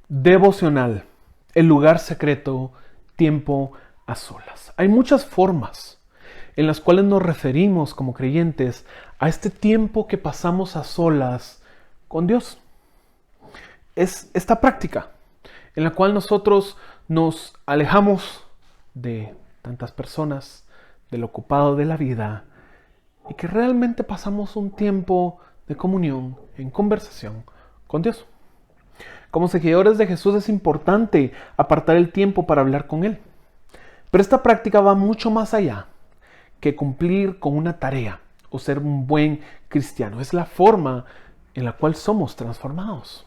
Devocional, el lugar secreto, tiempo a solas. Hay muchas formas en las cuales nos referimos como creyentes a este tiempo que pasamos a solas con Dios. Es esta práctica en la cual nosotros nos alejamos de tantas personas, del ocupado de la vida, y que realmente pasamos un tiempo de comunión, en conversación con Dios. Como seguidores de Jesús es importante apartar el tiempo para hablar con Él. Pero esta práctica va mucho más allá que cumplir con una tarea o ser un buen cristiano. Es la forma en la cual somos transformados.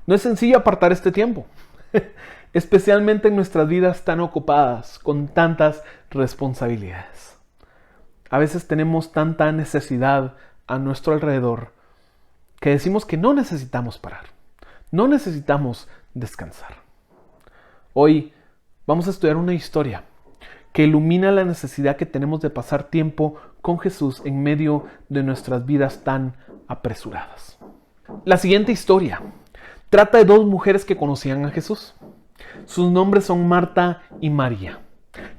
No es sencillo apartar este tiempo, especialmente en nuestras vidas tan ocupadas, con tantas responsabilidades. A veces tenemos tanta necesidad a nuestro alrededor que decimos que no necesitamos parar. No necesitamos descansar. Hoy vamos a estudiar una historia que ilumina la necesidad que tenemos de pasar tiempo con Jesús en medio de nuestras vidas tan apresuradas. La siguiente historia trata de dos mujeres que conocían a Jesús. Sus nombres son Marta y María,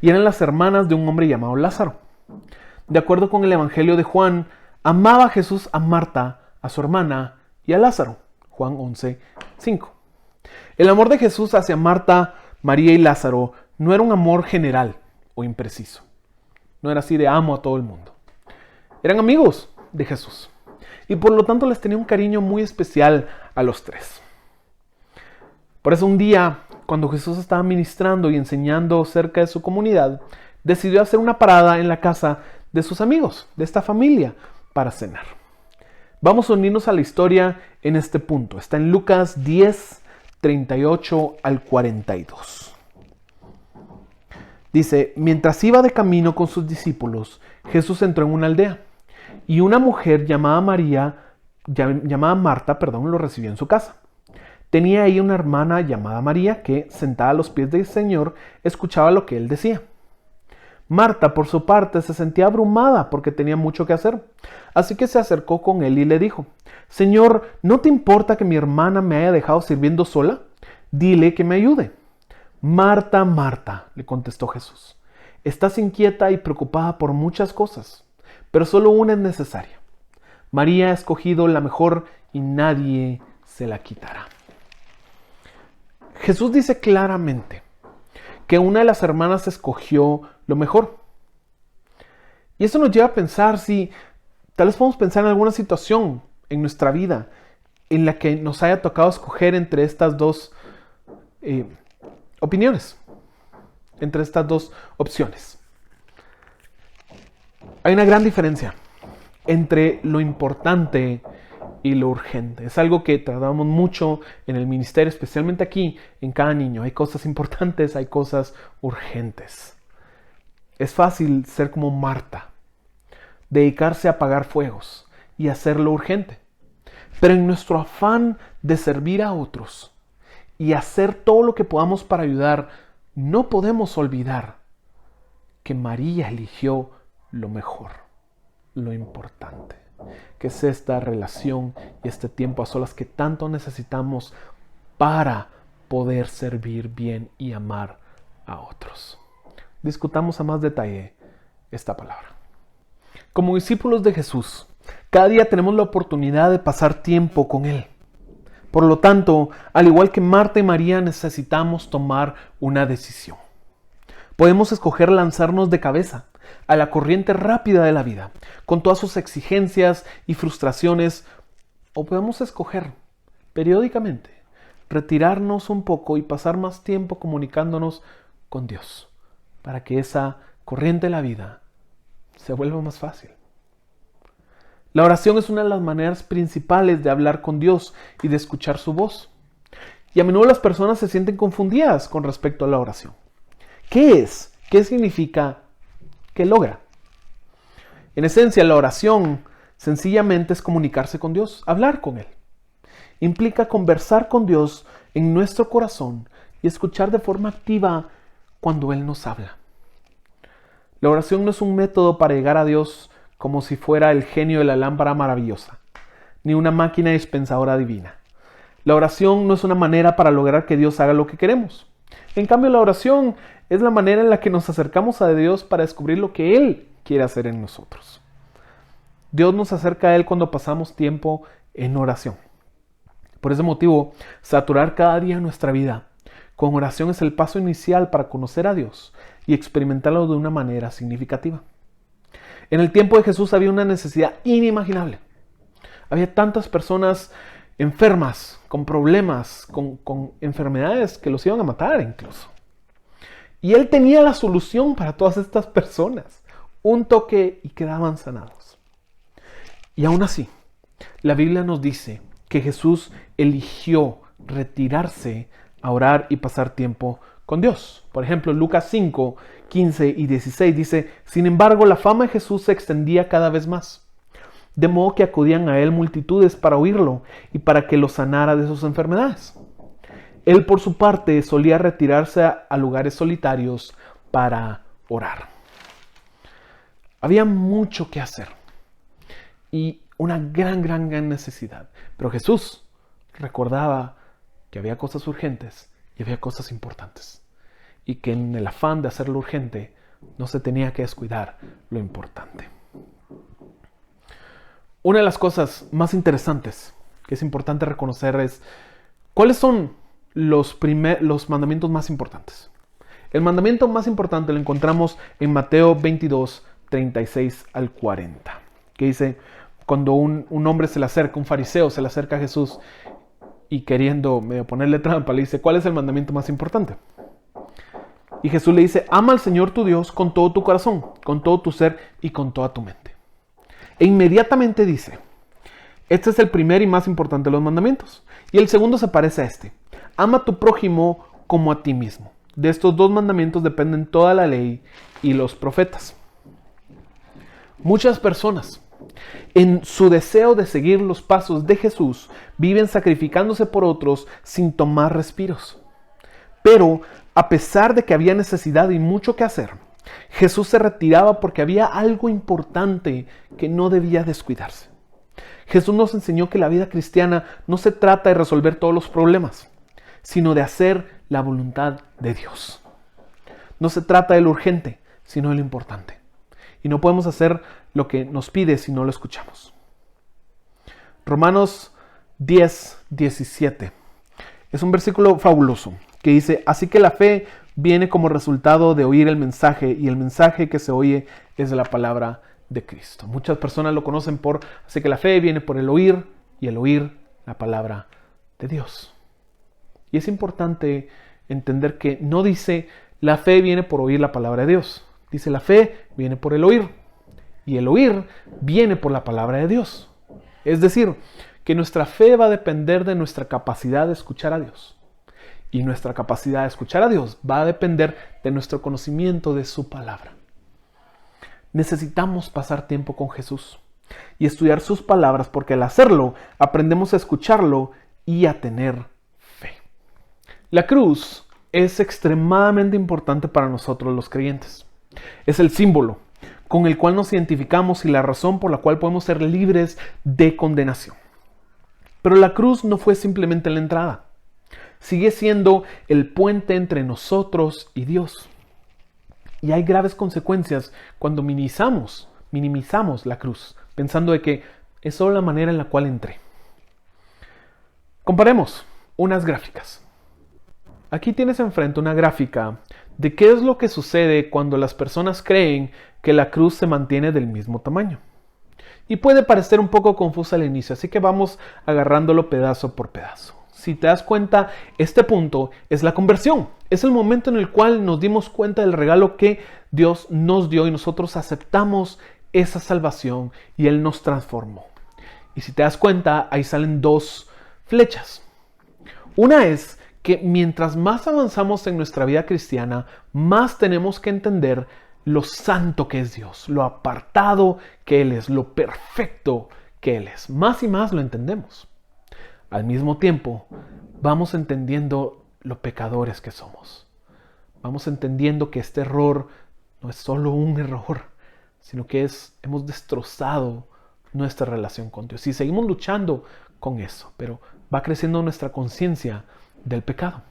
y eran las hermanas de un hombre llamado Lázaro. De acuerdo con el Evangelio de Juan, amaba Jesús a Marta, a su hermana y a Lázaro. Juan 11:5. El amor de Jesús hacia Marta, María y Lázaro no era un amor general o impreciso. No era así de amo a todo el mundo. Eran amigos de Jesús y por lo tanto les tenía un cariño muy especial a los tres. Por eso un día, cuando Jesús estaba ministrando y enseñando cerca de su comunidad, decidió hacer una parada en la casa de sus amigos, de esta familia, para cenar. Vamos a unirnos a la historia en este punto. Está en Lucas 10, 38 al 42. Dice, mientras iba de camino con sus discípulos, Jesús entró en una aldea y una mujer llamada Marta, lo recibió en su casa. Tenía ahí una hermana llamada María que, sentada a los pies del Señor, escuchaba lo que él decía. Marta, por su parte, se sentía abrumada porque tenía mucho que hacer. Así que se acercó con él y le dijo, Señor, ¿no te importa que mi hermana me haya dejado sirviendo sola? Dile que me ayude. Marta, Marta, le contestó Jesús, estás inquieta y preocupada por muchas cosas, pero solo una es necesaria. María ha escogido la mejor y nadie se la quitará. Jesús dice claramente que una de las hermanas escogió lo mejor. Y eso nos lleva a pensar si tal vez podemos pensar en alguna situación en nuestra vida en la que nos haya tocado escoger entre estas dos opiniones, entre estas dos opciones. Hay una gran diferencia entre lo importante y lo urgente. Es algo que tratamos mucho en el ministerio, especialmente aquí en Cada Niño. Hay cosas importantes, hay cosas urgentes. Es fácil ser como Marta, dedicarse a apagar fuegos y hacerlo urgente. Pero en nuestro afán de servir a otros y hacer todo lo que podamos para ayudar, no podemos olvidar que María eligió lo mejor, lo importante, que es esta relación y este tiempo a solas que tanto necesitamos para poder servir bien y amar a otros. Discutamos a más detalle esta palabra. Como discípulos de Jesús, cada día tenemos la oportunidad de pasar tiempo con Él. Por lo tanto, al igual que Marta y María, necesitamos tomar una decisión. Podemos escoger lanzarnos de cabeza a la corriente rápida de la vida, con todas sus exigencias y frustraciones, o podemos escoger, periódicamente, retirarnos un poco y pasar más tiempo comunicándonos con Dios, para que esa corriente de la vida se vuelva más fácil. La oración es una de las maneras principales de hablar con Dios y de escuchar su voz. Y a menudo las personas se sienten confundidas con respecto a la oración. ¿Qué es? ¿Qué significa? ¿Qué logra? En esencia, la oración sencillamente es comunicarse con Dios, hablar con Él. Implica conversar con Dios en nuestro corazón y escuchar de forma activa cuando Él nos habla. La oración no es un método para llegar a Dios como si fuera el genio de la lámpara maravillosa, ni una máquina dispensadora divina. La oración no es una manera para lograr que Dios haga lo que queremos. En cambio, la oración es la manera en la que nos acercamos a Dios para descubrir lo que Él quiere hacer en nosotros. Dios nos acerca a Él cuando pasamos tiempo en oración. Por ese motivo, saturar cada día nuestra vida con oración es el paso inicial para conocer a Dios y experimentarlo de una manera significativa. En el tiempo de Jesús había una necesidad inimaginable. Había tantas personas enfermas, con problemas, con enfermedades que los iban a matar incluso. Y Él tenía la solución para todas estas personas. Un toque y quedaban sanados. Y aún así, la Biblia nos dice que Jesús eligió retirarse a orar y pasar tiempo con Dios. Por ejemplo, Lucas 5, 15 y 16 dice: sin embargo, la fama de Jesús se extendía cada vez más, de modo que acudían a Él multitudes para oírlo y para que lo sanara de sus enfermedades. Él, por su parte, solía retirarse a lugares solitarios para orar. Había mucho que hacer y una gran necesidad. Pero Jesús recordaba que había cosas urgentes y había cosas importantes. Y que en el afán de hacer lo urgente no se tenía que descuidar lo importante. Una de las cosas más interesantes que es importante reconocer es cuáles son los mandamientos más importantes. El mandamiento más importante lo encontramos en Mateo 22, 36 al 40, que dice: cuando un hombre se le acerca, un fariseo se le acerca a Jesús y queriendo medio ponerle trampa, le dice: ¿cuál es el mandamiento más importante? Y Jesús le dice: ama al Señor tu Dios con todo tu corazón, con todo tu ser y con toda tu mente. E inmediatamente dice: este es el primer y más importante de los mandamientos. Y el segundo se parece a este: ama a tu prójimo como a ti mismo. De estos dos mandamientos dependen toda la ley y los profetas. Muchas personas, en su deseo de seguir los pasos de Jesús, viven sacrificándose por otros sin tomar respiros. Pero, a pesar de que había necesidad y mucho que hacer, Jesús se retiraba porque había algo importante que no debía descuidarse. Jesús nos enseñó que la vida cristiana no se trata de resolver todos los problemas, sino de hacer la voluntad de Dios. No se trata de lo urgente, sino de lo importante. Y no podemos hacer lo que nos pide si no lo escuchamos. Romanos 10, 17. Es un versículo fabuloso que dice: así que la fe viene como resultado de oír el mensaje, y el mensaje que se oye es de la palabra de Cristo. Muchas personas lo conocen así que la fe viene por el oír, y el oír la palabra de Dios. Y es importante entender que no dice la fe viene por oír la palabra de Dios. Dice la fe viene por el oír, y el oír viene por la palabra de Dios. Es decir, que nuestra fe va a depender de nuestra capacidad de escuchar a Dios. Y nuestra capacidad de escuchar a Dios va a depender de nuestro conocimiento de su palabra. Necesitamos pasar tiempo con Jesús y estudiar sus palabras, porque al hacerlo aprendemos a escucharlo y a tener fe. La cruz es extremadamente importante para nosotros los creyentes. Es el símbolo con el cual nos identificamos y la razón por la cual podemos ser libres de condenación. Pero la cruz no fue simplemente la entrada. Sigue siendo el puente entre nosotros y Dios. Y hay graves consecuencias cuando minimizamos la cruz, pensando de que es solo la manera en la cual entré. Comparemos unas gráficas. Aquí tienes enfrente una gráfica de qué es lo que sucede cuando las personas creen que la cruz se mantiene del mismo tamaño. Y puede parecer un poco confusa al inicio, así que vamos agarrándolo pedazo por pedazo. Si te das cuenta, este punto es la conversión. Es el momento en el cual nos dimos cuenta del regalo que Dios nos dio y nosotros aceptamos esa salvación y Él nos transformó. Y si te das cuenta, ahí salen dos flechas. Una es que mientras más avanzamos en nuestra vida cristiana, más tenemos que entender lo santo que es Dios, lo apartado que Él es, lo perfecto que Él es. Más y más lo entendemos. Al mismo tiempo, vamos entendiendo lo pecadores que somos. Vamos entendiendo que este error no es solo un error, sino que hemos destrozado nuestra relación con Dios. Y seguimos luchando con eso, pero va creciendo nuestra conciencia del pecado.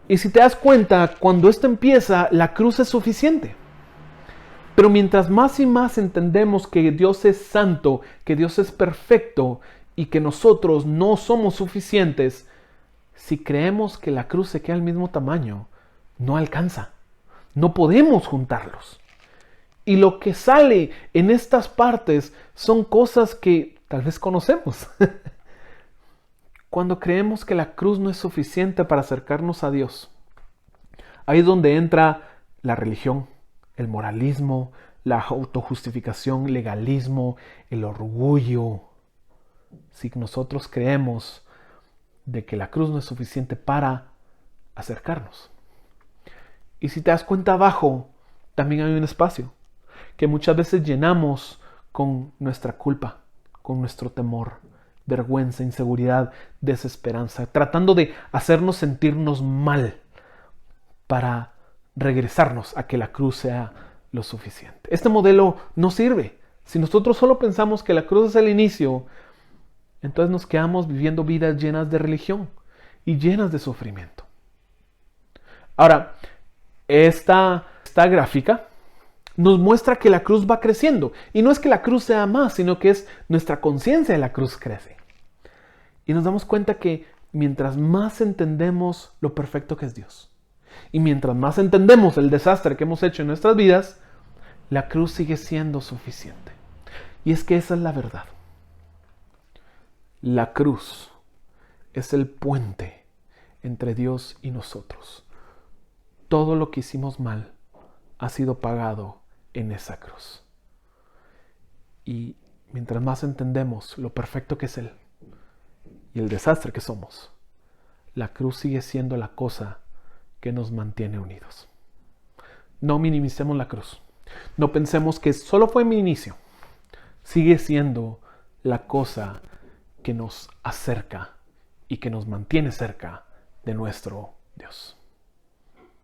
Y si te das cuenta, cuando esto empieza, la cruz es suficiente. Pero mientras más y más entendemos que Dios es santo, que Dios es perfecto y que nosotros no somos suficientes, si creemos que la cruz se queda al mismo tamaño, no alcanza. No podemos juntarlos. Y lo que sale en estas partes son cosas que tal vez conocemos. Cuando creemos que la cruz no es suficiente para acercarnos a Dios, ahí es donde entra la religión, el moralismo, la autojustificación, legalismo, el orgullo. Si nosotros creemos de que la cruz no es suficiente para acercarnos. Y si te das cuenta abajo, también hay un espacio que muchas veces llenamos con nuestra culpa, con nuestro temor, vergüenza, inseguridad, desesperanza, tratando de hacernos sentirnos mal para regresarnos a que la cruz sea lo suficiente. Este modelo no sirve. Si nosotros solo pensamos que la cruz es el inicio, entonces nos quedamos viviendo vidas llenas de religión y llenas de sufrimiento. Ahora, esta gráfica nos muestra que la cruz va creciendo. Y no es que la cruz sea más, sino que es nuestra conciencia de la cruz crece. Y nos damos cuenta que mientras más entendemos lo perfecto que es Dios, y mientras más entendemos el desastre que hemos hecho en nuestras vidas, la cruz sigue siendo suficiente. Y es que esa es la verdad. La cruz es el puente entre Dios y nosotros. Todo lo que hicimos mal ha sido pagado en esa cruz. Y mientras más entendemos lo perfecto que es Él y el desastre que somos, la cruz sigue siendo la cosa que nos mantiene unidos. No minimicemos la cruz. No pensemos que solo fue mi inicio. Sigue siendo la cosa que nos acerca y que nos mantiene cerca de nuestro Dios.